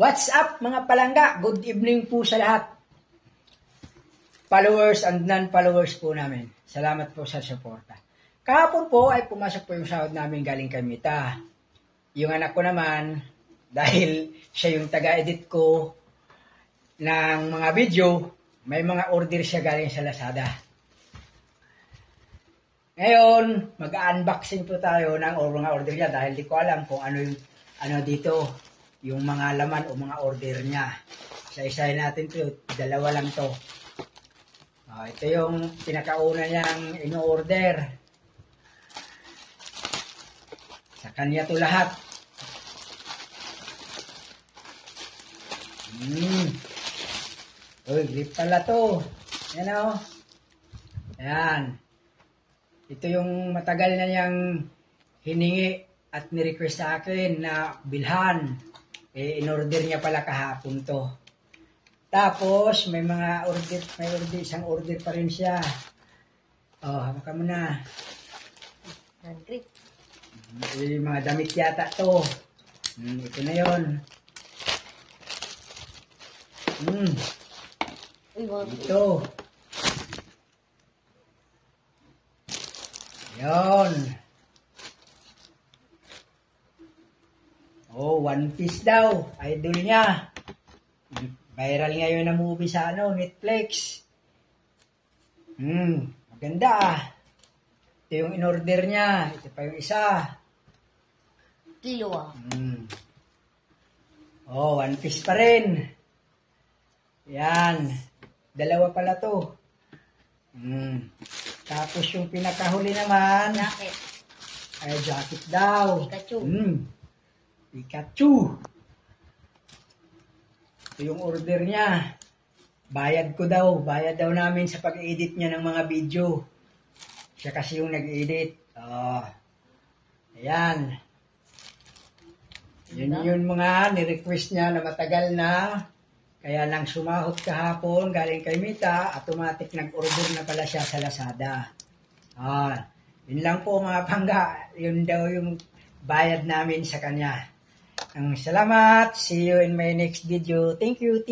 What's up mga palangga? Good evening po sa lahat. Followers and non-followers po namin. Salamat po sa suporta. Kahapon po ay pumasok po yung sahod namin galing kay Mita. Yung anak ko naman, dahil siya yung taga-edit ko ng mga video, may mga order siya galing sa Lazada. Ngayon, mag-unboxing po tayo ng mga order niya dahil di ko alam kung ano dito, yung mga laman o mga order niya. Isa-isahin natin ito, dalawa lang to. Ito yung pinakauna niyang in-order. Sa kanya to lahat. Uy, grip pala to. Yan o. Ayan. Ito yung matagal na niyang hiningi at nirequest sa akin na bilhan. In-order niya pala kahapon to. Tapos, may isang order pa rin siya. Hawak ka muna. Grip. Yung mga damit yata to. Ito na yun. Ito. Yun. One Piece daw. Idol niya. Viral ngayon na movie sa Netflix. Maganda ah. Ito yung in-order niya. Ito pa yung isa. Kilo ah. One Piece pa rin. Yan. Dalawa pala to. Tapos yung pinakahuli naman. Jacket. Ay, jacket daw. Pikachu. Pikachu. Ito yung order niya. Bayad ko daw. Bayad daw namin sa pag-edit niya ng mga video. Siya kasi yung nag-edit. Ayan. Yun yung mga nirequest niya na matagal na. Kaya nang sumahod kahapon, galing kay Mita, automatic nag-order na pala siya sa Lazada. Yun lang po mga pangga. Yun daw yung bayad namin sa kanya. Salamat. See you in my next video. Thank you.